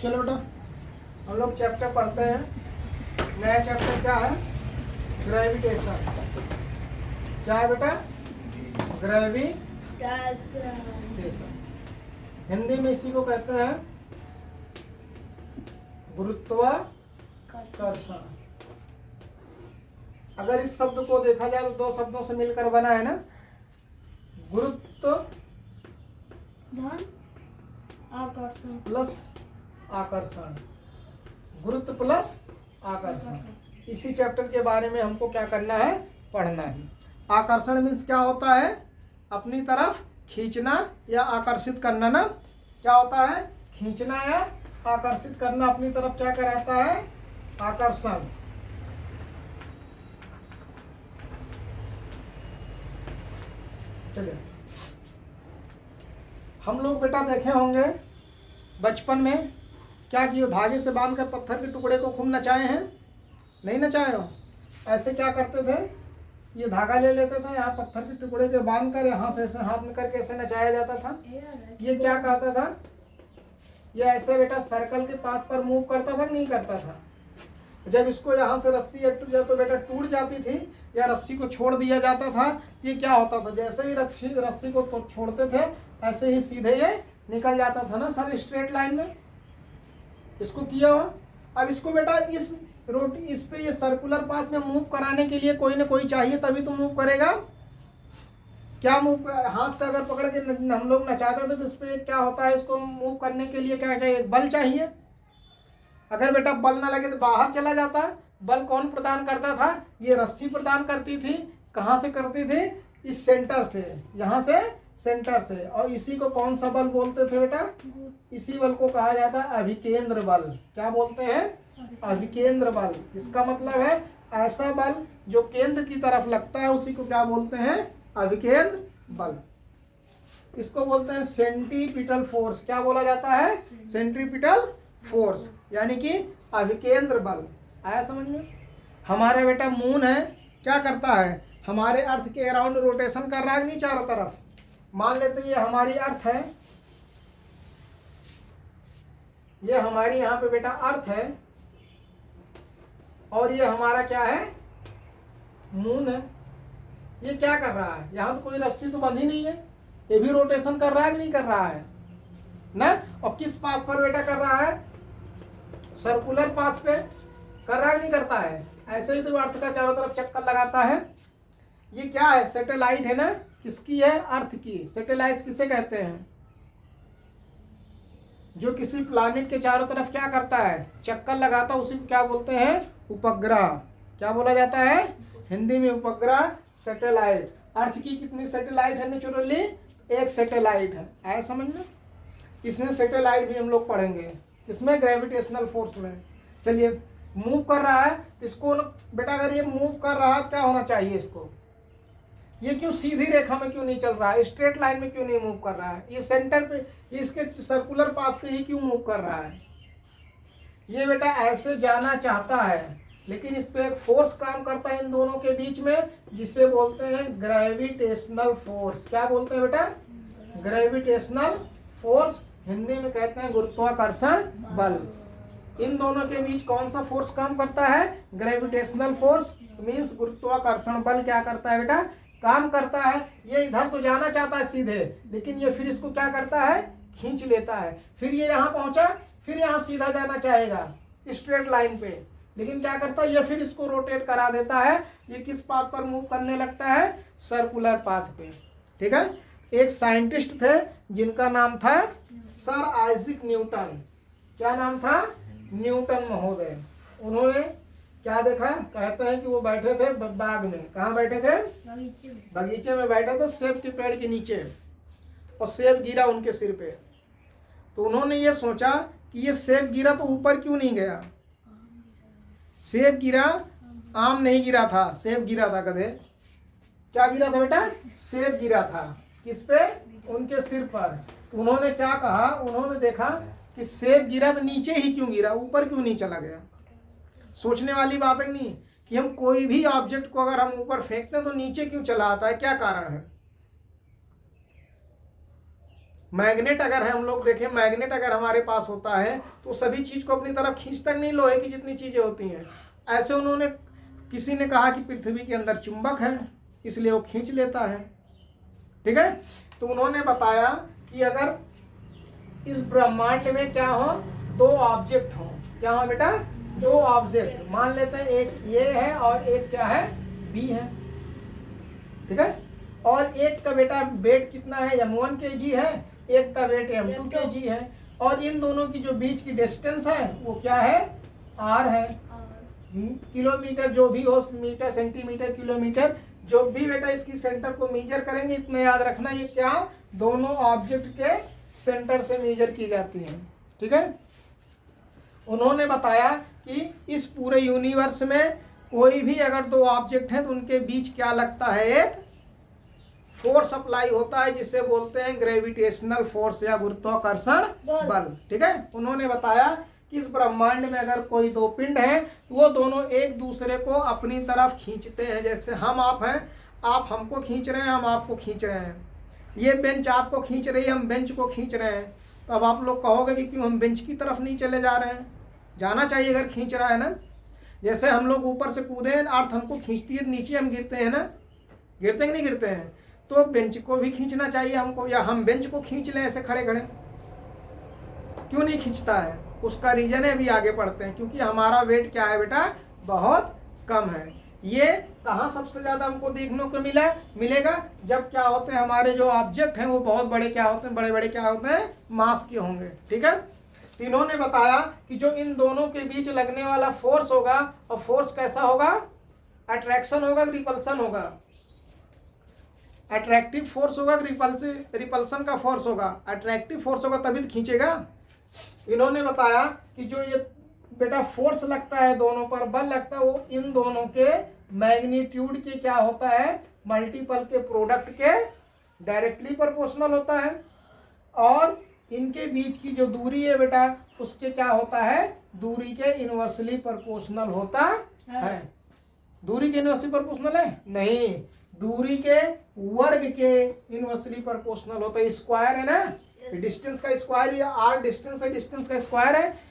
चलो बेटा हम लोग चैप्टर पढ़ते हैं। नया चैप्टर क्या है? ग्रेविटेशन। क्या है बेटा? ग्रेविटेशन। हिंदी में इसी को कहते हैं गुरुत्वाकर्षण। अगर इस शब्द को देखा जाए तो दो शब्दों से मिलकर बना है ना, गुरुत्व आकर्षण प्लस आकर्षण। गुरुत्व प्लस आकर्षण। इसी चैप्टर के बारे में हमको क्या करना है? पढ़ना है। आकर्षण मीन्स क्या होता है? अपनी तरफ खींचना या आकर्षित करना ना। क्या होता है? खींचना या आकर्षित करना, अपनी तरफ क्या कराता है? आकर्षण। चलिए हम लोग बेटा देखे होंगे बचपन में क्या किए, धागे से बांधकर पत्थर के टुकड़े को खूब नचाए हैं? नहीं नचाए हो? ऐसे क्या करते थे, ये धागा ले लेते थे, यहाँ पत्थर के टुकड़े के बांध कर यहाँ से ऐसे हाथ में करके ऐसे नचाया जाता था। ये क्या कहता था? ये ऐसे बेटा सर्कल के पाथ पर मूव करता था, नहीं करता था। जब इसको यहाँ से रस्सी तो बेटा टूट जाती थी या रस्सी को छोड़ दिया जाता था, ये क्या होता था? जैसे ही रस्सी को तो छोड़ते थे ऐसे ही सीधे ये निकल जाता था ना सर, स्ट्रेट लाइन में। इसको किया हो। अब इसको बेटा इस पे ये सर्कुलर पाथ में मूव कराने के लिए कोई ना कोई चाहिए, तभी तो मूव करेगा। क्या मूव? हाथ से अगर पकड़ के हम लोग नचाते थे तो इस पे क्या होता है? इसको मूव करने के लिए क्या चाहिए? बल चाहिए। अगर बेटा बल ना लगे तो बाहर चला जाता है। बल कौन प्रदान करता था? ये रस्सी प्रदान करती थी। कहाँ से करती थी? इस सेंटर से, यहाँ से सेंटर से। और इसी को कौन सा बल बोलते थे बेटा? इसी बल को कहा जाता है अभिकेंद्र बल। क्या बोलते हैं? अभिकेंद्र बल। इसका मतलब है ऐसा बल जो केंद्र की तरफ लगता है, उसी को क्या बोलते हैं? अभिकेंद्र बल। इसको बोलते हैं सेंट्रीपिटल फोर्स। क्या बोला जाता है? सेंट्रीपिटल फोर्स, यानी कि अभिकेंद्र बल। आया समझ में? हमारे बेटा मून है, क्या करता है? हमारे अर्थ के अराउंड रोटेशन कर रहा है नहीं चारों तरफ। मान लेते हैं ये हमारी अर्थ है, ये हमारी यहाँ पे बेटा अर्थ है, और ये हमारा क्या है? मून है। ये क्या कर रहा है? यहाँ तो कोई रस्सी तो बंधी नहीं है, ये भी रोटेशन कर रहा है नहीं कर रहा है ना? और किस पाथ पर बेटा कर रहा है? सर्कुलर पाथ पे कर रहा है नहीं करता है? ऐसे ही तो अर्थ का चारों तरफ चक्कर लगाता है। ये क्या है? सैटेलाइट है ना? किसकी है? अर्थ की। सैटेलाइट किसे कहते हैं? जो किसी प्लैनेट के चारों तरफ क्या करता है? चक्कर लगाता, उसी को क्या बोलते हैं? उपग्रह। क्या बोला जाता है हिंदी में? उपग्रह, सैटेलाइट। अर्थ की कितनी सैटेलाइट है नेचुरली? एक सैटेलाइट है। आया समझ में? इसमें सैटेलाइट भी हम लोग पढ़ेंगे। इसमें ग्रेविटेशनल फोर्स में। चलिए मूव कर रहा है, इसको बेटा अगर ये मूव कर रहा है क्या होना चाहिए इसको? ये क्यों सीधी रेखा में क्यों नहीं चल रहा है? स्ट्रेट लाइन में क्यों नहीं मूव कर रहा है? ये सेंटर पे, ये इसके सर्कुलर पाथ पे ही क्यों मूव कर रहा है? ये बेटा ऐसे जाना चाहता है, लेकिन इस पे एक फोर्स काम करता है इन दोनों के बीच में, जिसे बोलते हैं ग्रेविटेशनल फोर्स। क्या बोलते हैं बेटा? Gravitational force. हिंदी में कहते हैं गुरुत्वाकर्षण बल। इन दोनों के बीच कौन सा फोर्स काम करता है? ग्रेविटेशनल फोर्स मीन्स गुरुत्वाकर्षण बल क्या करता है बेटा? काम करता है। ये इधर तो जाना चाहता है सीधे, लेकिन ये फिर इसको क्या करता है? खींच लेता है। फिर ये यहाँ पहुंचा, फिर यहाँ सीधा जाना चाहेगा स्ट्रेट लाइन पे, लेकिन क्या करता है? ये फिर इसको रोटेट करा देता है। ये किस पाथ पर मूव करने लगता है? सर्कुलर पाथ पे। ठीक है। एक साइंटिस्ट थे जिनका नाम था सर आइजैक न्यूटन। क्या नाम था? न्यूटन महोदय। उन्होंने क्या देखा? कहते हैं कि वो बैठे थे बाग में। कहाँ बैठे थे? बगीचे में बैठे थे, सेब के पेड़ के नीचे, और सेब गिरा उनके सिर पे। तो उन्होंने ये सोचा कि ये सेब गिरा तो ऊपर क्यों नहीं गया? सेब गिरा, आम नहीं गिरा था, सेब गिरा था। गधे, क्या गिरा था बेटा? सेब गिरा था। किस पे? उनके सिर पर। उन्होंने क्या कहा? उन्होंने देखा कि सेब गिरा तो नीचे ही क्यों गिरा, ऊपर क्यों नहीं चला गया? सोचने वाली बात है नहीं कि हम कोई भी ऑब्जेक्ट को अगर हम ऊपर फेंकते हैं तो नीचे क्यों चला आता है? क्या कारण है? मैग्नेट अगर है, हम लोग देखें मैग्नेट अगर हमारे पास होता है तो सभी चीज को अपनी तरफ खींचता नहीं, लोहे की जितनी चीजें होती हैं। ऐसे उन्होंने, किसी ने कहा कि पृथ्वी के अंदर चुंबक है इसलिए वो खींच लेता है, ठीक है। तो उन्होंने बताया कि अगर इस ब्रह्मांड में क्या हो, दो ऑब्जेक्ट हो, क्या हो बेटा, दो ऑब्जेक्ट, मान लेते हैं एक ये है और एक क्या है, बी है, ठीक है। और एक का बेटा वेट कितना है, m1 kg है, एक का वेट m2 kg है, और इन दोनों की जो बीच की डिस्टेंस है वो क्या है, r है। किलोमीटर जो भी हो, मीटर सेंटीमीटर किलोमीटर जो भी बेटा इसकी सेंटर को मेजर करेंगे, इतना याद रखना, ये क्या दोनों ऑब्जेक्ट के सेंटर से मेजर की जाती है, ठीक है। उन्होंने बताया कि इस पूरे यूनिवर्स में कोई भी अगर दो ऑब्जेक्ट हैं तो उनके बीच क्या लगता है, एक फोर्स अप्लाई होता है जिसे बोलते हैं ग्रेविटेशनल फोर्स या गुरुत्वाकर्षण बल, ठीक है। उन्होंने बताया कि इस ब्रह्मांड में अगर कोई दो पिंड हैं तो वो दोनों एक दूसरे को अपनी तरफ खींचते हैं। जैसे हम आप हैं, आप हमको खींच रहे हैं, हम आपको खींच रहे हैं, ये बेंच आपको खींच रही है, हम बेंच को खींच रहे हैं। तो अब आप लोग कहोगे कि क्यों हम बेंच की तरफ नहीं चले जा रहे हैं, जाना चाहिए अगर खींच रहा है ना। जैसे हम लोग ऊपर से कूदे हैं, अर्थ हमको खींचती है, नीचे हम गिरते हैं ना, गिरते हैं कि नहीं गिरते हैं, तो बेंच को भी खींचना चाहिए हमको, या हम बेंच को खींच लें ऐसे खड़े खड़े, क्यों नहीं खींचता है, उसका रीजन है, अभी आगे पढ़ते हैं। क्योंकि हमारा वेट क्या है बेटा, बहुत कम है। ये कहाँ सबसे ज्यादा हमको देखने को मिलेगा, जब क्या होते हैं हमारे जो ऑब्जेक्ट हैं वो बहुत बड़े क्या होते हैं, बड़े बड़े क्या होते हैं, मास के होंगे, ठीक है। तो इन्होंने बताया कि जो इन दोनों के बीच लगने वाला फोर्स होगा, और फोर्स कैसा होगा, अट्रैक्शन होगा, रिपल्सन होगा, अट्रैक्टिव फोर्स होगा, रिपल्सन का फोर्स होगा, अट्रैक्टिव फोर्स होगा तभी तो खींचेगा। इन्होंने बताया कि जो ये बेटा फोर्स लगता है दोनों पर, बल लगता है, वो इन दोनों के मैग्नीट्यूड के क्या होता है, मल्टीपल के प्रोडक्ट के डायरेक्टली प्रोपोर्शनल होता है। और इनके बीच की जो दूरी है बेटा, उसके क्या होता है, दूरी के इनवर्सली प्रोपोर्शनल होता है। दूरी के इनवर्सली प्रोपोर्शनल है नहीं, दूरी के वर्ग के इनवर्सली प्रोपोर्शनल होता है। स्क्वायर है ना, डिस्टेंस का स्क्वायर, या आर डिस्टेंस है, डिस्टेंस का स्क्वायर है।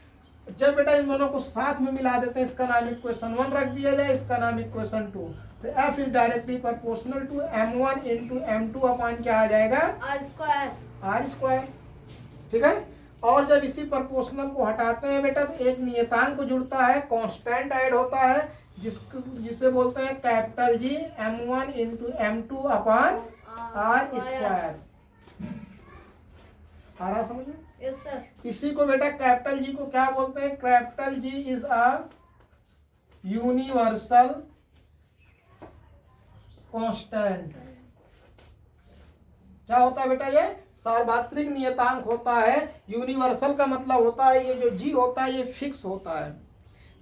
जब बेटा इन दोनों को साथ में मिला देते हैं, इसका नाम इक्वेशन 1 रख दिया जाए, इसका नाम इक्वेशन 2, तो F is directly proportional to m1 into m2 upon क्या आ जाएगा, आर स्क्वायर, ठीक है। और जब इसी प्रोपोर्शनल को हटाते हैं बेटा तो एक नियतांक जुड़ता है, कांस्टेंट ऐड होता है, जिसे बोलते हैं capital G, m1 into m2 upon R square. आ रहा समझ में? Yes sir. इसी को बेटा कैपिटल जी को क्या बोलते हैं, capital G is a universal constant. क्या होता है बेटा, ये सार्वत्रिक नियतांक होता है। यूनिवर्सल का मतलब होता है ये जो जी होता है ये फिक्स होता है,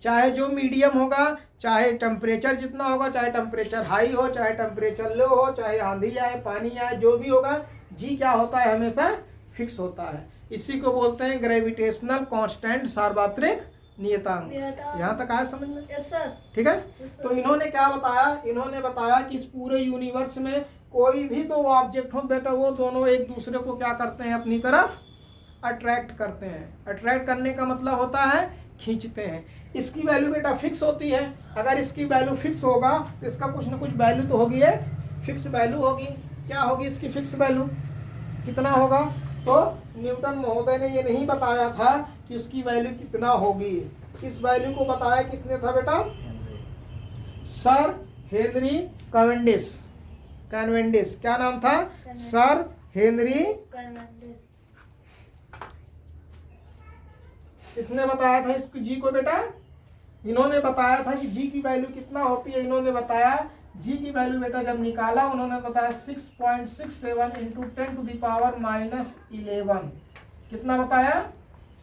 चाहे जो मीडियम होगा, चाहे टेम्परेचर जितना होगा, चाहे टेम्परेचर हाई हो, चाहे टेम्परेचर लो हो, चाहे आंधी आए, पानी आए, जो भी होगा, जी क्या होता है, हमेशा फिक्स होता है। इसी को बोलते हैं ग्रेविटेशनल कांस्टेंट, सार्वत्रिक नियतांक। यहाँ तक आया समझ में? Yes sir. ठीक है। तो इन्होंने क्या बताया, इन्होंने बताया कि इस पूरे यूनिवर्स में कोई भी दो ऑब्जेक्ट हो बेटा, वो दोनों एक दूसरे को क्या करते हैं, अपनी तरफ अट्रैक्ट करते हैं। अट्रैक्ट करने का मतलब होता है खींचते हैं। इसकी वैल्यू बेटा फिक्स होती है। अगर इसकी वैल्यू फिक्स होगा तो इसका कुछ ना कुछ वैल्यू तो होगी, एक फिक्स वैल्यू होगी। क्या होगी इसकी फिक्स वैल्यू, कितना होगा? तो न्यूटन महोदय ने ये नहीं बताया था कि उसकी वैल्यू कितना होगी। इस वैल्यू को बताया किसने था बेटा? Sir Henry Cavendish. कैवेंडिश क्या नाम था? Sir Henry. किसने बताया था इसको, जी को बेटा? इन्होंने बताया था कि जी की वैल्यू कितना होती है। इन्होंने बताया जी की वैल्यू बेटा जब निकाला, उन्होंने बताया 6.67 इंटू 10 टू द पावर -11। कितना बताया?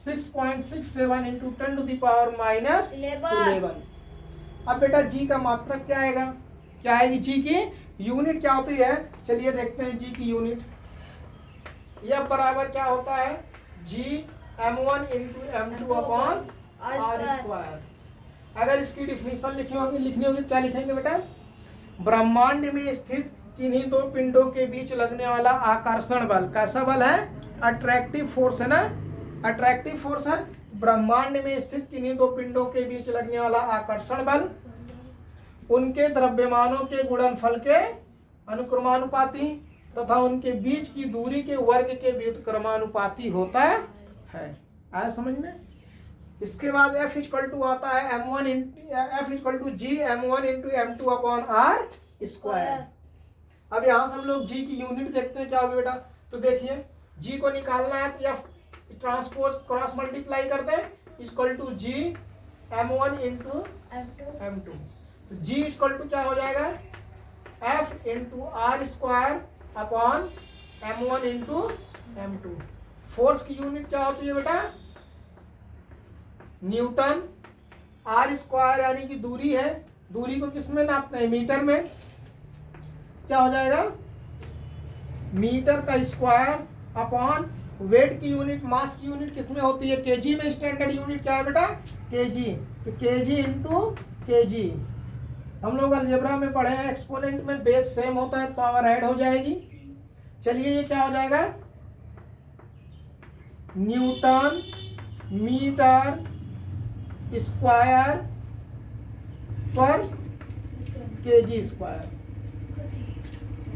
6.67 इंटू 10 टू द पावर -11। अब बेटा जी का मात्रक क्या आएगा? क्या आएगी? जी की यूनिट क्या होती है? चलिए देखते हैं जी की यूनिट। यह बराबर क्या होता है? G m1 into m2 upon R square. अगर इसकी डिफिनीशन लिखनी होगी क्या लिखेंगे बेटा? ब्रह्मांड में स्थित किन्हीं दो पिंडों के बीच लगने वाला आकर्षण बल। कैसा बल है? अट्रैक्टिव फोर्स है ना, अट्रैक्टिव फोर्स है। ब्रह्मांड में स्थित किन्हीं दो पिंडों के बीच लगने वाला आकर्षण बल उनके द्रव्यमानों के गुणनफल के अनुक्रमानुपाती तथा उनके बीच की दूरी के वर्ग के व्युत्क्रमानुपाती होता है। आया समझ में? इसके बाद F इक्वल टू आता है m1 F equal to G m1 into m2 upon R square. अब यहाँ से हम लोग g की यूनिट देखते हैं क्या होगी बेटा। तो देखिए g को निकालना है तो F ट्रांसपोज क्रॉस मल्टीप्लाई करते हैं equal to G m1 into m2। तो g इक्वल टू क्या हो जाएगा? F into R square upon m1 into m2। Force की यूनिट क्या होती है बेटा? न्यूटन। आर स्क्वायर यानी कि दूरी है, दूरी को किस में नापते हैं? मीटर में। क्या हो जाएगा? मीटर का स्क्वायर अपॉन वेट की यूनिट, मास की यूनिट किस में होती है? केजी में। स्टैंडर्ड यूनिट क्या है बेटा? केजी। तो केजी इंटू केजी। हम लोग अलजेब्रा में पढ़े हैं एक्सपोनेंट में बेस सेम होता है, पावर ऐड हो जाएगी। चलिए ये क्या हो जाएगा? न्यूटन मीटर स्क्वायर पर केजी स्क्वायर।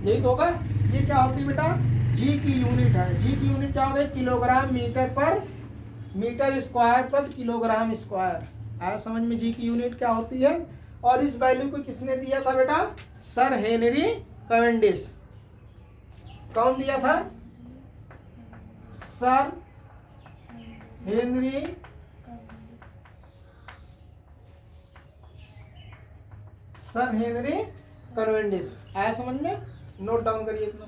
यही तो होगा। ये क्या होती है बेटा? जी की यूनिट है। जी की यूनिट क्या हो गई? किलोग्राम मीटर पर मीटर स्क्वायर पर किलोग्राम स्क्वायर। आया समझ में जी की यूनिट क्या होती है? और इस वैल्यू को किसने दिया था बेटा? Sir Henry Cavendish. कौन दिया था? Sir Henry Cavendish. आया समझ में? नोट डाउन करिए इतना।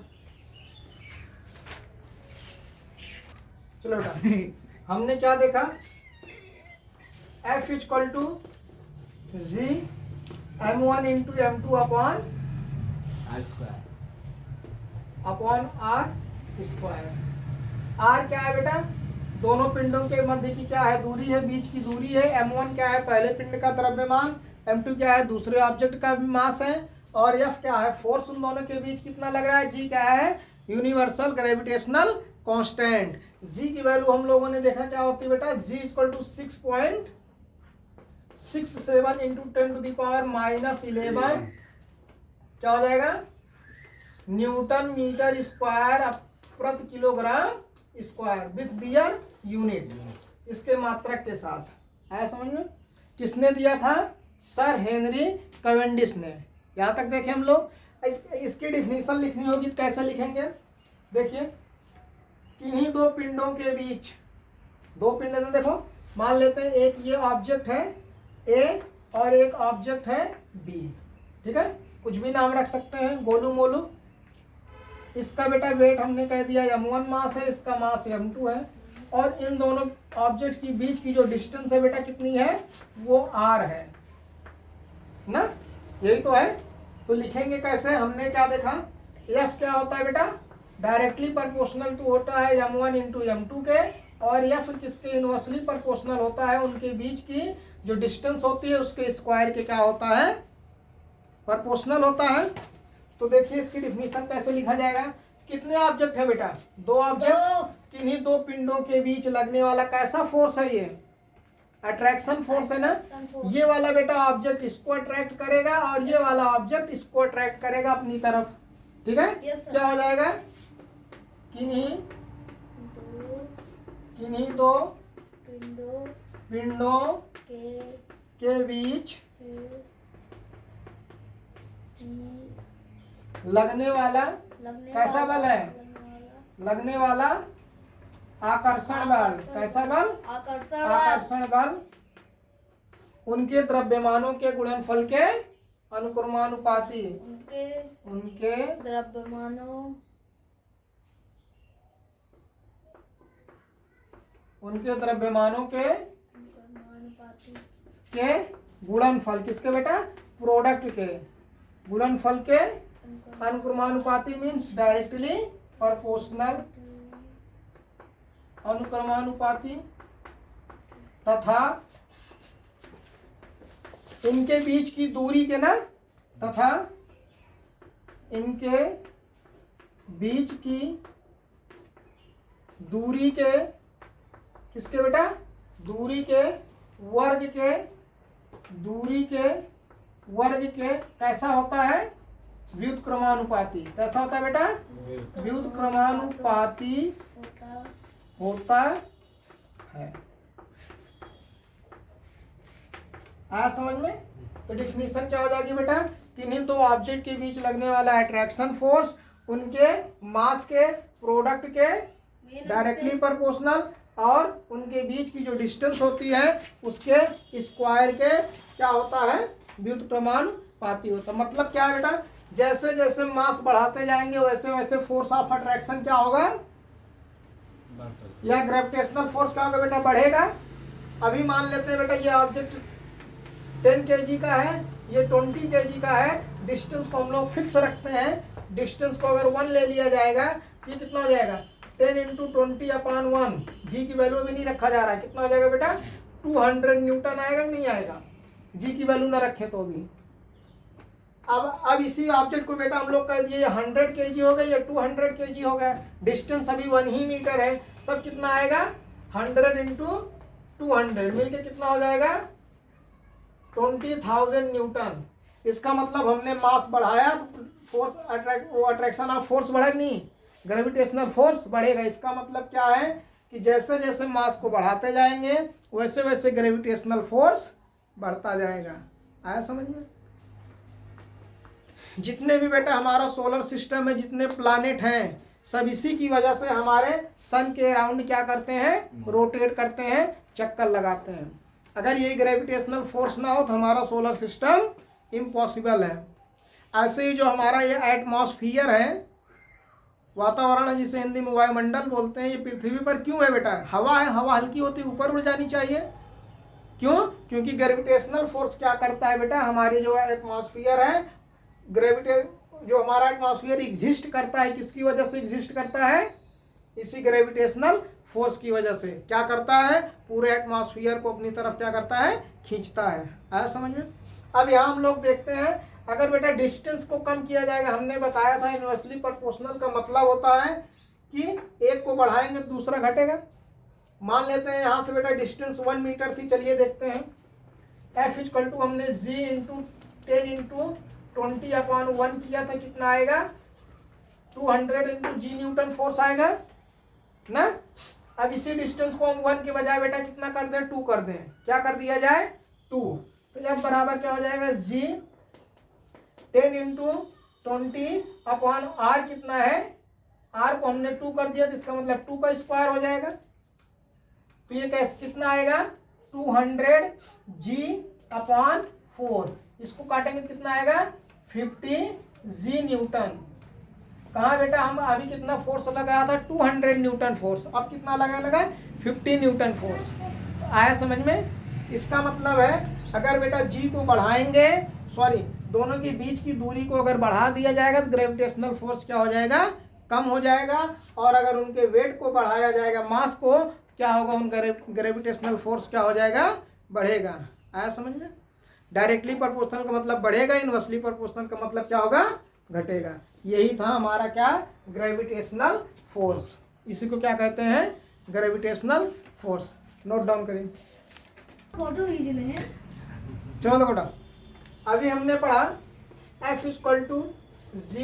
चलो बेटा हमने क्या देखा? F equal to G m1 into m2 upon R square R क्या है बेटा? दोनों पिंडों के मध्य की क्या है? दूरी है, बीच की दूरी है। m1 क्या है? पहले पिंड का द्रव्यमान। m2 क्या है? दूसरे ऑब्जेक्ट का मास है। और F क्या है? फोर्स उन दोनों के बीच कितना लग रहा है? G क्या है? Universal gravitational constant. G की वैल्यू हम लोगों ने देखा क्या होती है बेटा? G equal to 6.67 into 10 to the power -11 क्या हो जाएगा? न्यूटन मीटर स्क्वायर प्रति kilogram square with their unit, इसके मात्रक के साथ। आया समझ में? किसने दिया था? सर हेनरी कैवेंडिश ने। यहाँ तक देखें हम लोग। इसकी डिफिनीशन लिखनी होगी तो कैसे लिखेंगे? देखिए किन्हीं दो पिंडों के बीच, दो पिंड है देखो, मान लेते हैं एक ये ऑब्जेक्ट है ए और एक ऑब्जेक्ट है बी। ठीक है, कुछ भी नाम रख सकते हैं, गोलू मोलू। इसका बेटा वेट हमने कह दिया m1 मास है, इसका मास m2 है। और इन दोनों ऑब्जेक्ट के बीच की जो डिस्टेंस है बेटा कितनी है? वो r है ना, यही तो है। तो लिखेंगे कैसे? हमने क्या देखा? F क्या होता है बेटा? डायरेक्टली प्रोपोर्शनल टू होता है m1 इंटू m2 के, और F किसके इनवर्सली प्रोपोर्शनल होता है? उनके बीच की जो डिस्टेंस होती है उसके स्क्वायर के क्या होता है? प्रोपोर्शनल होता है। तो देखिए इसकी डिफिनीशन कैसे लिखा जाएगा? कितने ऑब्जेक्ट है बेटा? दो ऑब्जेक्ट। किन्हीं दो पिंडों के बीच लगने वाला कैसा फोर्स है? ये अट्रैक्शन फोर्स है ना। ये वाला बेटा ऑब्जेक्ट इसको अट्रैक्ट करेगा और ये वाला ऑब्जेक्ट इसको अट्रैक्ट करेगा अपनी तरफ। ठीक है, क्या हो जाएगा? किन्हीं दो पिंडों के बीच लगने वाला कैसा बल है? लगने वाला आकर्षण बल। कैसा बल? आकर्षण बल उनके द्रव्यमानों के गुणनफल के अनुक्रमानुपाती। उनके द्रव्यमानों के गुणनफल। किसके बेटा? प्रोडक्ट के गुणनफल के अनुक्रमानुपाती मीन्स डायरेक्टली प्रोपोर्शनल अनुक्रमानुपाती तथा इनके बीच की दूरी के ना, तथा इनके बीच की दूरी के, किसके बेटा, दूरी के वर्ग के, दूरी के वर्ग के कैसा होता है, व्युत्क्रमानुपाती। कैसा होता है बेटा, व्युत्क्रमानुपाती होता है। आया समझ में? तो डिफिनीशन क्या हो जाएगी बेटा, किन्हीं दो ऑब्जेक्ट के बीच लगने वाला अट्रैक्शन फोर्स उनके मास के प्रोडक्ट के डायरेक्टली प्रोपोर्शनल और उनके बीच की जो डिस्टेंस होती है उसके स्क्वायर के क्या होता है, व्युत्क्रमानुपाती होता है। मतलब क्या है बेटा, जैसे जैसे मास बढ़ाते जाएंगे वैसे वैसे फोर्स ऑफ अट्रैक्शन क्या होगा, या ग्रेविटेशनल फोर्स क्या होगा बेटा, बढ़ेगा। अभी मान लेते हैं बेटा ये ऑब्जेक्ट 10 kg का है, ये 20 kg का है, डिस्टेंस को हम लोग फिक्स रखते हैं। डिस्टेंस को अगर 1 ले लिया जाएगा ये कितना हो जाएगा, 10 × 20/1। जी की वैल्यू भी नहीं रखा जा रहा है, कितना हो जाएगा बेटा, 200 न्यूटन आएगा कि नहीं आएगा, जी की वैल्यू ना रखें तो भी। अब इसी ऑब्जेक्ट को बेटा हम लोग कह दिए 100 kg हो गया या 200 kg हो गया, डिस्टेंस अभी 1 ही मीटर है, तब कितना आएगा, 100 × 200 मिलके कितना हो जाएगा, 20,000 न्यूटन। इसका मतलब हमने मास बढ़ाया तो फोर्स अट्रैक्शन ऑफ फोर्स बढ़ेगा, नहीं ग्रेविटेशनल फोर्स बढ़ेगा। इसका मतलब क्या है कि जैसे जैसे मास को बढ़ाते जाएंगे वैसे वैसे ग्रेविटेशनल फोर्स बढ़ता जाएगा। आया समझ में? जितने भी बेटा हमारा सोलर सिस्टम है, जितने प्लैनेट हैं, सब इसी की वजह से हमारे सन के अराउंड क्या करते हैं, रोटेट करते हैं, चक्कर लगाते हैं। अगर ये ग्रेविटेशनल फोर्स ना हो तो हमारा सोलर सिस्टम इम्पॉसिबल है। ऐसे ही जो हमारा ये एटमॉस्फियर है, वातावरण है, जिसे हिंदी में वायुमंडल बोलते हैं, ये पृथ्वी पर क्यों है बेटा, हवा है, हवा हल्की होती है ऊपर उड़ जानी चाहिए। क्यों? क्योंकि ग्रेविटेशनल फोर्स क्या करता है बेटा, हमारी जो एटमॉस्फियर है, जो हमारा एटमॉस्फियर एग्जिस्ट करता है, किसकी वजह से एग्जिस्ट करता है, इसी ग्रेविटेशनल फोर्स की वजह से। क्या करता है, पूरे एटमॉस्फियर को अपनी तरफ क्या करता है, खींचता है। आया समझ में? अब यहाँ हम लोग देखते हैं, अगर बेटा डिस्टेंस को कम किया जाएगा, हमने बताया था इनवर्सली प्रोपोर्शनल का मतलब होता है कि एक को बढ़ाएंगे तो दूसरा घटेगा। मान लेते हैं यहाँ से बेटा डिस्टेंस 1 मीटर थी, चलिए देखते हैं, F = हमने G × 10 × 20/1 किया था, कितना आएगा, 200 × G न्यूटन फोर्स आएगा ना। अब इसी डिस्टेंस को हम 1 के बजाय बेटा कितना कर दें, 2 कर दें। क्या कर दिया जाए, 2। तो जब बराबर क्या हो जाएगा, G 10 × 20/R कितना है, R को हमने 2 कर दिया तो इसका मतलब 2 का स्क्वायर हो जाएगा। तो ये कैसे कितना आएगा, 200 G/4। इसको काटेंगे कितना आएगा, 50 G न्यूटन। कहाँ बेटा, हम अभी कितना फोर्स लगाया था, 200 न्यूटन फोर्स, अब कितना लगा 50 न्यूटन फोर्स। आया समझ में? इसका मतलब है अगर बेटा जी को बढ़ाएंगे, दोनों के बीच की दूरी को अगर बढ़ा दिया जाएगा तो ग्रेविटेशनल फोर्स क्या हो जाएगा, कम हो जाएगा। और अगर उनके वेट को बढ़ाया जाएगा, मास को, क्या होगा, उन ग्रेविटेशनल फोर्स क्या हो जाएगा, बढ़ेगा। आया समझ में? डायरेक्टली प्रोपोर्शनल का मतलब बढ़ेगा, इनवर्सली प्रोपोर्शनल का मतलब क्या होगा, घटेगा। यही था हमारा क्या, ग्रेविटेशनल फोर्स। इसी को क्या कहते हैं, ग्रेविटेशनल फोर्स। नोट डाउन करिए, फोटो खींच ले। चलो बेटा, अभी हमने पढ़ा F = G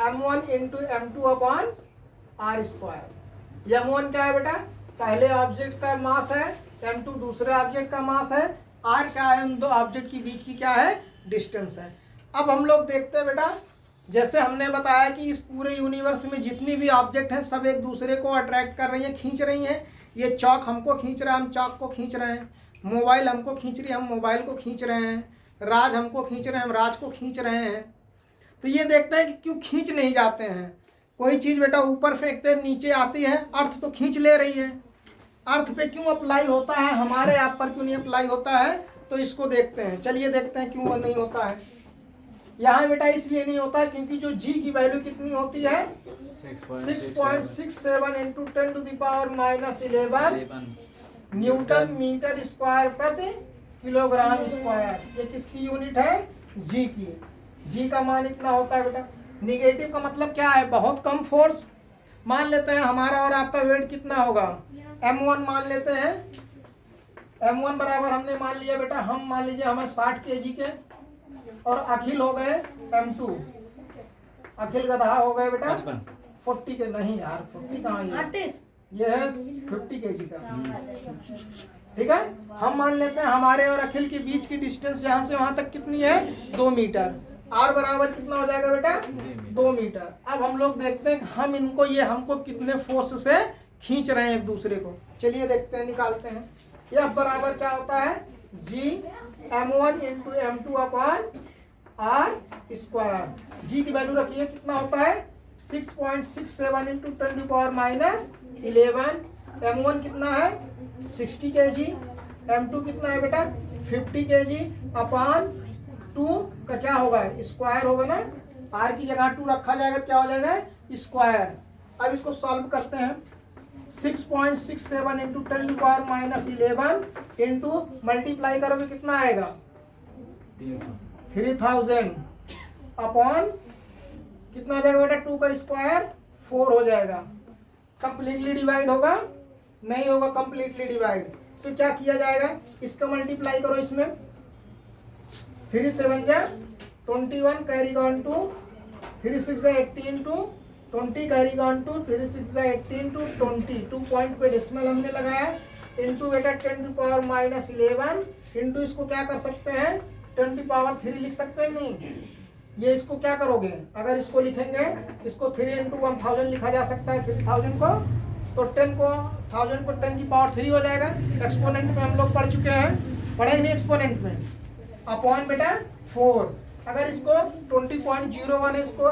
m1 × m2/r²। m1 क्या है बेटा, पहले ऑब्जेक्ट का मास है, m2 दूसरे ऑब्जेक्ट का मास है, r क्या है, उन दो ऑब्जेक्ट के बीच की क्या है, डिस्टेंस है। अब हम लोग देखते हैं बेटा, जैसे हमने बताया कि इस पूरे यूनिवर्स में जितनी भी ऑब्जेक्ट हैं सब एक दूसरे को अट्रैक्ट कर रही हैं, खींच रही हैं। ये चौक हमको खींच रहा है, हम चौक को खींच रहे हैं। मोबाइल हमको खींच रही है, हम मोबाइल को खींच रहे हैं। राज हमको खींच रहे हैं, हम राज को खींच रहे हैं। तो ये देखते हैं कि क्यों खींच नहीं जाते हैं। कोई चीज़ बेटा ऊपर फेंकते हैं, नीचे आती है, अर्थ तो खींच ले रही है। अर्थ पे क्यों अप्लाई होता है, हमारे आप पर क्यों नहीं अप्लाई होता है, तो इसको देखते हैं। चलिए देखते हैं क्यों नहीं होता है। यहाँ बेटा इसलिए नहीं होता क्योंकि जो जी की वैल्यू कितनी होती है, 6.67 × 10⁻⁻11 न्यूटन मीटर स्क्वायर प्रति किलोग्राम स्क्वायर। ये किसकी यूनिट है, जी की। जी का मान इतना होता है बेटा। निगेटिव का मतलब क्या है, बहुत कम फोर्स। मान लेते हैं हमारा और आपका वेट कितना होगा, m1 मान लेते हैं। m1 बराबर हमने मान लिया बेटा, हम मान लीजिए हमें 60 kg के, और अखिल हो गए m2, अखिल गधा हो गए बेटा 40 के, नहीं यार 40 कहाँ है, 38 ये है 50 kg का। ठीक है, हम मान लेते हैं हमारे और अखिल के बीच की डिस्टेंस यहाँ से वहां तक कितनी है, 2 मीटर। r बराबर कितना हो जाएगा बेटा, 2 मीटर। अब हम लोग देखते हैं हम इनको, ये हमको कितने फोर्स से खींच रहे हैं एक दूसरे को। चलिए देखते हैं, निकालते हैं। यह बराबर क्या होता है, g m1 into m2 upon r square. g की वैल्यू रखिए, कितना होता है 6.67 इंटू 10⁻11। m1 कितना है 60 kg, m2 कितना है बेटा 50 kg अपॉन 2 का क्या होगा, स्क्वायर होगा ना, r की जगह 2 रखा जाएगा, क्या हो जाएगा स्क्वायर। अब इसको सॉल्व करते हैं। 6.67 इंटू 10⁻11 इंटू मल्टीप्लाई करोगे कितना आएगा 3000 अपॉन कितना हो जाएगा बेटा, 2 का स्क्वायर 4 हो जाएगा। कंप्लीटली डिवाइड होगा, नहीं होगा कंप्लीटली डिवाइड, तो क्या किया जाएगा, इसका मल्टीप्लाई करो इसमें, 3 7 जा 21 कैरी ऑन टू 3 6 जा 18 टू 20 कैरी ऑन टू 3 6 जा 18 टू 20, 2 पॉइंट पे डेसिमल हमने लगाया, इंटू बेटा 10⁻11 इंटू इसको क्या कर सकते हैं 10⁻3 लिख सकते हैं, नहीं ये इसको क्या करोगे, अगर इसको लिखेंगे, इसको 3 इंटू 1000 लिखा जा सकता है, 3000 को, तो 10 को 1000 को 10 की पावर 3 हो जाएगा। एक्सपोनेंट में हम लोग पढ़ चुके हैं, पढ़े नहीं एक्सपोनेंट में, अपॉन बेटा 4। अगर इसको 20.01 इसको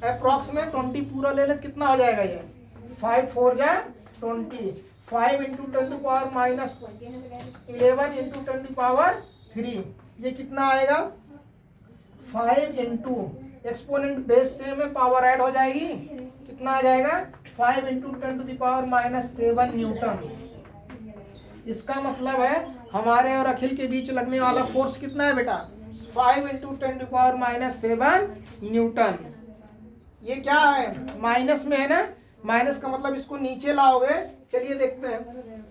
अप्रॉक्स में 20 पूरा ले ले, कितना हो जाएगा ये 5 4 जा 20, 5 इंटू 10⁻11 इंटू 10⁻3, ये कितना आएगा 5 इंटू एक्सपोनेंट बेस से में पावर ऐड हो जाएगी, कितना आ जाएगा 5 इंटू 10⁻7 न्यूटन। इसका मतलब है हमारे और अखिल के बीच लगने वाला फोर्स कितना है बेटा, 5 इंटू 10⁻7 न्यूटन। ये क्या है, माइनस में है ना, माइनस का मतलब इसको नीचे लाओगे। चलिए देखते हैं,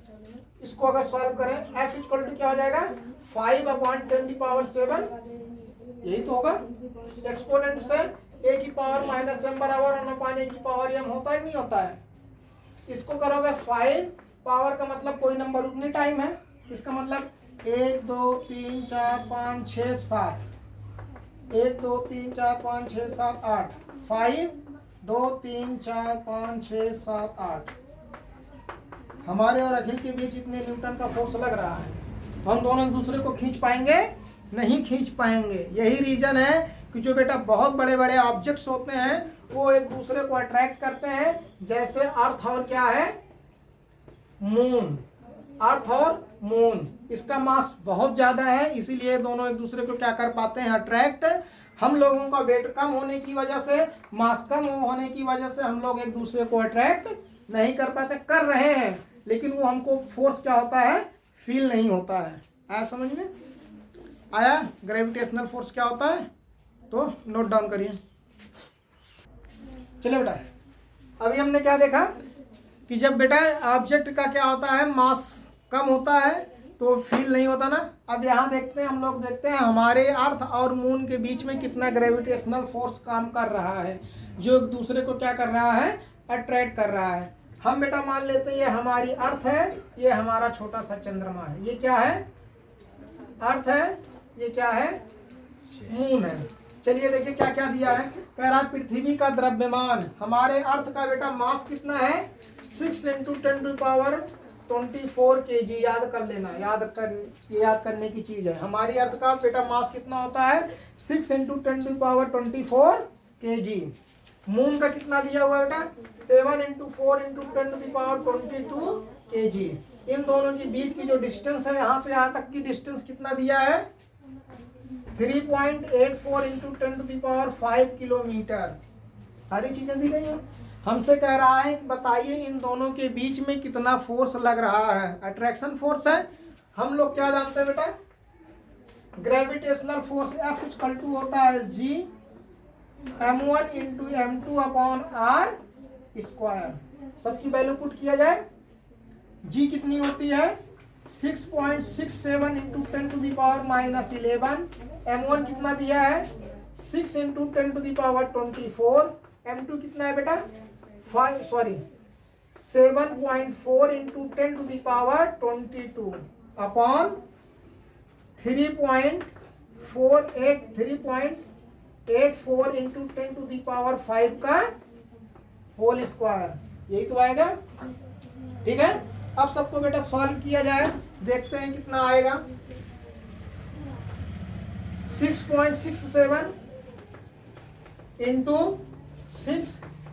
इसको अगर सॉल्व करें, F इक्वल टू क्या हो जाएगा 5/10⁻7, यही तो होगा। एक्सपोनेंट से a की पावर -m बराबर 1/a की पावर m होता है, नहीं होता है। इसको करोगे 5 पावर का मतलब कोई नंबर उतनी टाइम है, इसका मतलब 1 2 3 4 5 6 7, 1 2 3 4 5 6 7 8, 5 2 3 4 5 6 7 8। हमारे और अखिल के बीच इतने न्यूटन का फोर्स लग रहा है, तो हम दोनों एक दूसरे को खींच पाएंगे, नहीं खींच पाएंगे। यही रीजन है कि जो बेटा बहुत बड़े बड़े ऑब्जेक्ट्स होते हैं वो एक दूसरे को अट्रैक्ट करते हैं, जैसे अर्थ और क्या है मून, अर्थ और मून, इसका मास बहुत ज्यादा है, इसीलिए दोनों एक दूसरे को क्या कर पाते हैं अट्रैक्ट। हम लोगों का वेट कम होने की वजह से, मास कम होने की वजह से हम लोग एक दूसरे को अट्रैक्ट नहीं कर पाते, कर रहे हैं लेकिन वो हमको फोर्स क्या होता है फील नहीं होता है। आया समझ में आया, ग्रेविटेशनल फोर्स क्या होता है, तो नोट डाउन करिए। चलिए बेटा, अभी हमने क्या देखा कि जब बेटा ऑब्जेक्ट का क्या होता है मास कम होता है तो फील नहीं होता ना। अब यहाँ देखते हैं, हम लोग देखते हैं हमारे अर्थ और मून के बीच में कितना ग्रेविटेशनल फोर्स काम कर रहा है, जो एक दूसरे को क्या कर रहा है अट्रैक्ट कर रहा है। हम बेटा मान लेते हैं ये हमारी अर्थ है, ये हमारा छोटा सा चंद्रमा है, ये क्या है अर्थ है, ये क्या है मून है। चलिए देखिए क्या क्या दिया है, कह रहा पृथ्वी का द्रव्यमान, हमारे अर्थ का बेटा मास कितना है 6 × 10⁻24 kg। याद कर लेना, याद करने की चीज है। हमारी अर्थ का बेटा मास कितना होता है 6 × 10⁻24 kg। मून का कितना दिया हुआ बेटा 7 × 4 × 10⁻22 kg। इन दोनों के बीच की जो डिस्टेंस है यहाँ से यहाँ तक की डिस्टेंस कितना दिया है 3.84 × 10⁵ किलोमीटर। सारी चीजें दी गई है। हमसे कह रहा है बताइए इन दोनों के बीच में कितना फोर्स लग रहा है, अट्रैक्शन फोर्स है। हम लोग क्या जानते हैं बेटा ग्रेविटेशनल फोर्स F = होता है G m1 into m2 upon r square. सबकी वैल्यू पुट किया जाए। g कितनी होती है 6.67 into 10 to the power minus 11। m1 कितना दिया है 6 into 10 to the power 24। m2 कितना है बेटा 7.4 into 10 to the power 22 upon 3.84 into 10 to the power 5 का होल स्क्वायर। यही तो आएगा। ठीक है, अब सबको बेटा सॉल्व किया जाए, देखते हैं कितना आएगा। 6.67 इंटू 6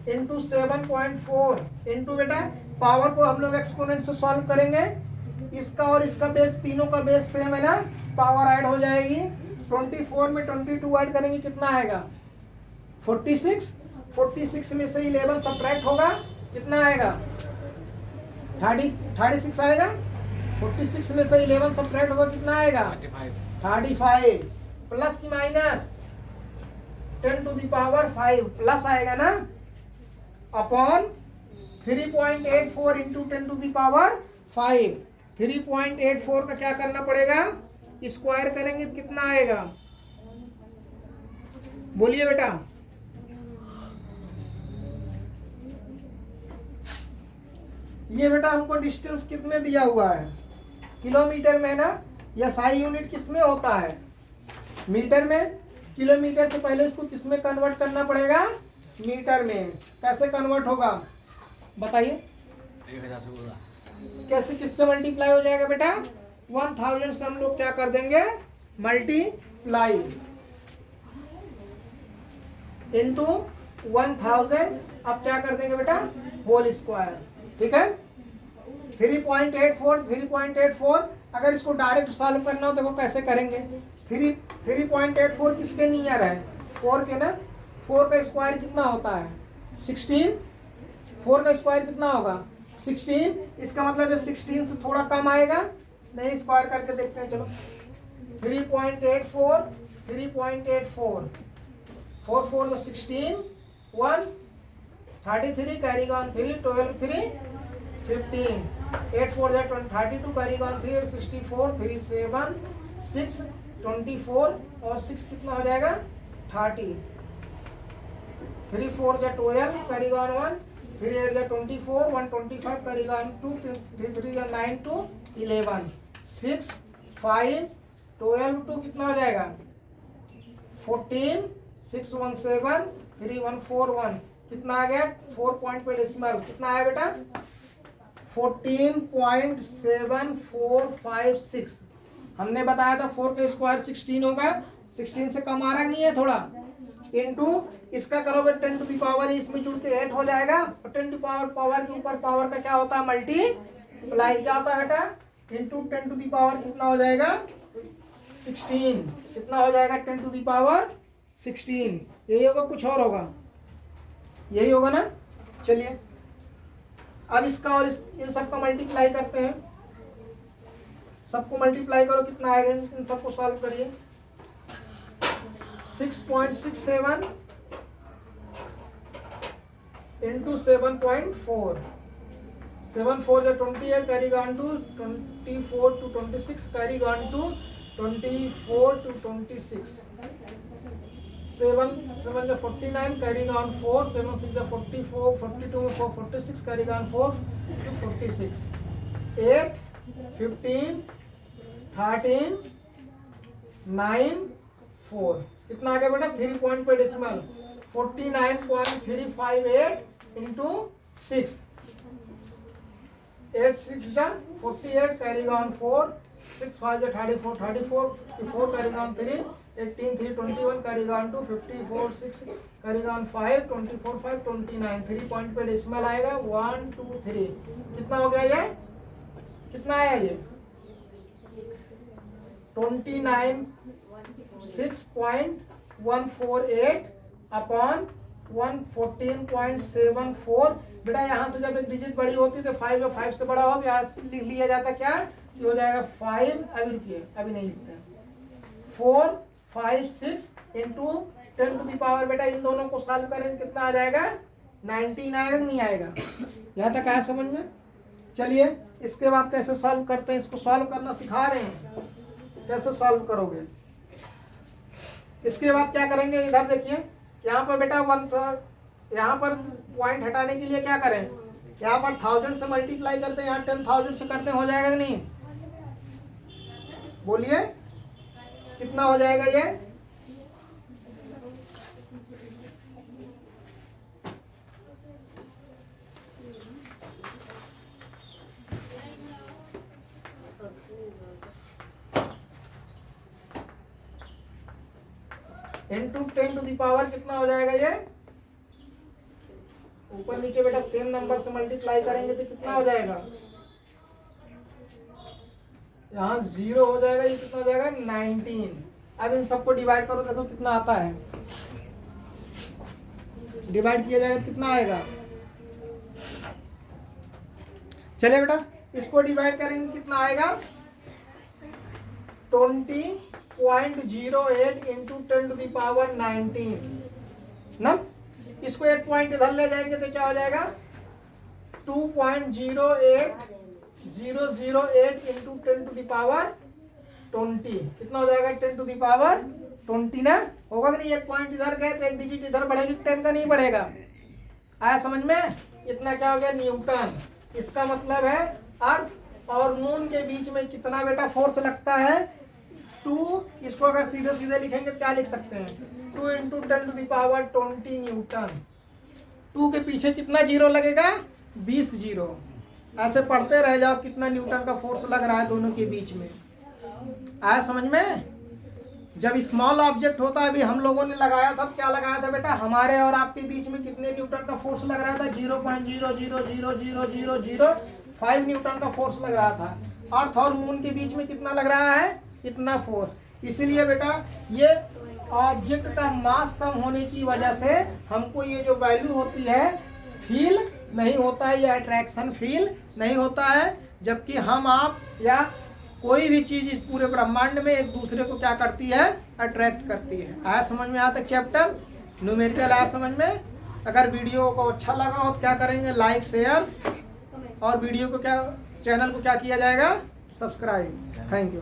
इंटू 7.4 इंटू बेटा पावर को हम लोग एक्सपोनेंट से सॉल्व करेंगे। इसका और इसका बेस, तीनों का बेस सेम है ना, पावर ऐड हो जाएगी। 24 में 22 ऐड करेंगे कितना आएगा 46। 46 में से 11 सब्ट्रैक्ट होगा कितना आएगा 36 आएगा। 46 में से 11 सब्ट्रैक्ट होगा कितना आएगा 35 प्लस की minus 10 to the power 5 plus आएगा ना upon 3.84 into 10 to the power 5। 3.84 का क्या करना पड़ेगा स्क्वायर करेंगे कितना आएगा बोलिए बेटा। ये बेटा हमको डिस्टेंस कितने दिया हुआ है किलोमीटर में ना, या साई यूनिट किस में होता है मीटर में। किलोमीटर से पहले इसको किस में कन्वर्ट करना पड़ेगा मीटर में। कैसे कन्वर्ट होगा बताइए। 1000 से बोला कैसे किससे मल्टीप्लाई हो जाएगा बेटा 1000 से हम लोग क्या कर देंगे मल्टीप्लाई इंटू 1000। अब क्या कर देंगे बेटा होल स्क्वायर। ठीक है 3.84 अगर इसको डायरेक्ट सॉल्व करना हो देखो कैसे करेंगे। 3.84 किसके नियर है 4 के ना। 4 का स्क्वायर कितना होता है 16। 4 का स्क्वायर कितना होगा 16। इसका मतलब है 16 से थोड़ा कम आएगा नहीं, स्क्वायर करके देखते हैं चलो। 3.84 4 4 का 16 1 33 carry on 3 12 3 15 8 4 that 32 carry on 3 64 3 7 6 24 और 6 कितना हो जाएगा 30 3 4 जा 12 कैरी ऑन 1 3 8 जा 24 1 25 कैरी ऑन 2 3 3 जा 9 2 11 6 5 12 2 कितना हो जाएगा 14 6 1 7 3 1 4 1 कितना आ गया 4 पॉइंट पे डेसिमल कितना आया बेटा 14.7456। हमने बताया था 4 का स्क्वायर 16 होगा। 16 से कम आ रहा नहीं है थोड़ा। इनटू इसका करोगे 10 टू द पावर इसमें जुड़ के 8 हो जाएगा और 10 टू पावर के ऊपर पावर का क्या होता है मल्टीप्लाई क्या होता है बेटा इनटू 10 टू द पावर कितना हो जाएगा 16। कितना हो जाएगा 10 टू द पावर 16। यही होगा कुछ और होगा यही होगा ना। चलिए अब इसका और इन सबका मल्टीप्लाई करते हैं। सबको मल्टीप्लाई करो कितना आएगा इन सबको सॉल्व करिए। 6.67 इंटू 7.4 7 4 जो 28 carry on two 24 two 26 carry on two 24 two 26 7 7 जो 49 कैरी ऑन 4 7 6 जो 44 42 में 4 46 कैरी ऑन 4 टू 46 8 15 13 9 4 कितना आ गया बेटा 3 पॉइंट पे डेसिमल 49.358 इंटू 6 8 6 जा 48 कैरी ऑन 4 6 5 जा 34 34 4 carry on 3 18 3 21 carry on 2 54 6 carry on 5 24 5 29 3 point पे डेसिमल आएगा 1 2 3 कितना हो गया ये कितना आया ये 29.6.148 अपॉन 114.74। बेटा यहाँ से जब एक डिजिट बड़ी होती है तो 5 और 5 से बड़ा हो तो यहाँ से लिख लिया जाता क्या कि हो जाएगा 5 अभी रुकिए अभी नहीं लिखते 4 5 6 इंटू 10 टू दी पावर बेटा इन दोनों को सॉल्व करेंगे कितना आ जाएगा 19 आएगा नहीं आएगा। यहाँ तक आया समझ में। चलिए इसके बाद कैसे सॉल्व करते हैं, इसको सॉल्व करना सिखा रहे हैं, कैसे सॉल्व करोगे। इसके बाद क्या करेंगे, इधर देखिए यहाँ पर बेटा 1/3, यहाँ पर पॉइंट हटाने के लिए क्या करें, यहाँ पर 1000 से मल्टीप्लाई करते हैं, यहाँ 10,000 से करते हैं, हो जाएगा कि नहीं, बोलिए कितना हो जाएगा ये, इंटू 10 टू दी पावर कितना हो जाएगा ये, ऊपर नीचे बेटा सेम नंबर से मल्टीप्लाई करेंगे तो कितना हो जाएगा, यहाँ 0 हो जाएगा, ये कितना हो जाएगा 19। अब इन सबको डिवाइड करो, देखो कितना आता है, डिवाइड किया जाएगा कितना आएगा, चलिए बेटा इसको डिवाइड करेंगे कितना आएगा 20.08 इंटू 10 टू दी पावर 19 ना। इसको एक पॉइंट इधर ले जाएंगे तो क्या हो जाएगा 2.08008 इंटू 10 टू दी पावर 20 कितना हो जाएगा 10 टू दी पावर 20 ना, होगा कि नहीं। एक पॉइंट इधर गए तो एक डिजिट इधर बढ़ेगी, 10 का नहीं बढ़ेगा। आया समझ में, इतना क्या हो गया न्यूटन। इसका मतलब है अर्थ और मून के बीच में कितना बेटा फोर्स लगता है 2। इसको अगर सीधे सीधे लिखेंगे तो क्या लिख सकते हैं 2 into 10 to the power 20 newton. 2 के पीछे कितना जीरो लगेगा 20 जीरो। ऐसे पढ़ते रह जाओ कितना न्यूटन का फोर्स लग रहा है दोनों के बीच में। आया समझ में। जब स्मॉल ऑब्जेक्ट होता है, अभी हम लोगों ने लगाया था, क्या लगाया था बेटा, हमारे और आपके बीच में कितने न्यूटन का फोर्स लग रहा था 0.0000005 न्यूटन का फोर्स लग रहा था। अर्थ और मून के बीच में कितना लग रहा है इतना फोर्स। इसीलिए बेटा ये ऑब्जेक्ट का मास कम होने की वजह से हमको ये जो वैल्यू होती है फील नहीं होता है, ये अट्रैक्शन फील नहीं होता है। जबकि हम आप या कोई भी चीज इस पूरे ब्रह्मांड में एक दूसरे को क्या करती है अट्रैक्ट करती है। आया समझ में यहाँ तक चैप्टर न्यूमेरिकल आया समझ में। अगर वीडियो को अच्छा लगा हो तो क्या करेंगे लाइक शेयर, और वीडियो को क्या चैनल को क्या किया जाएगा सब्सक्राइब। Thank you.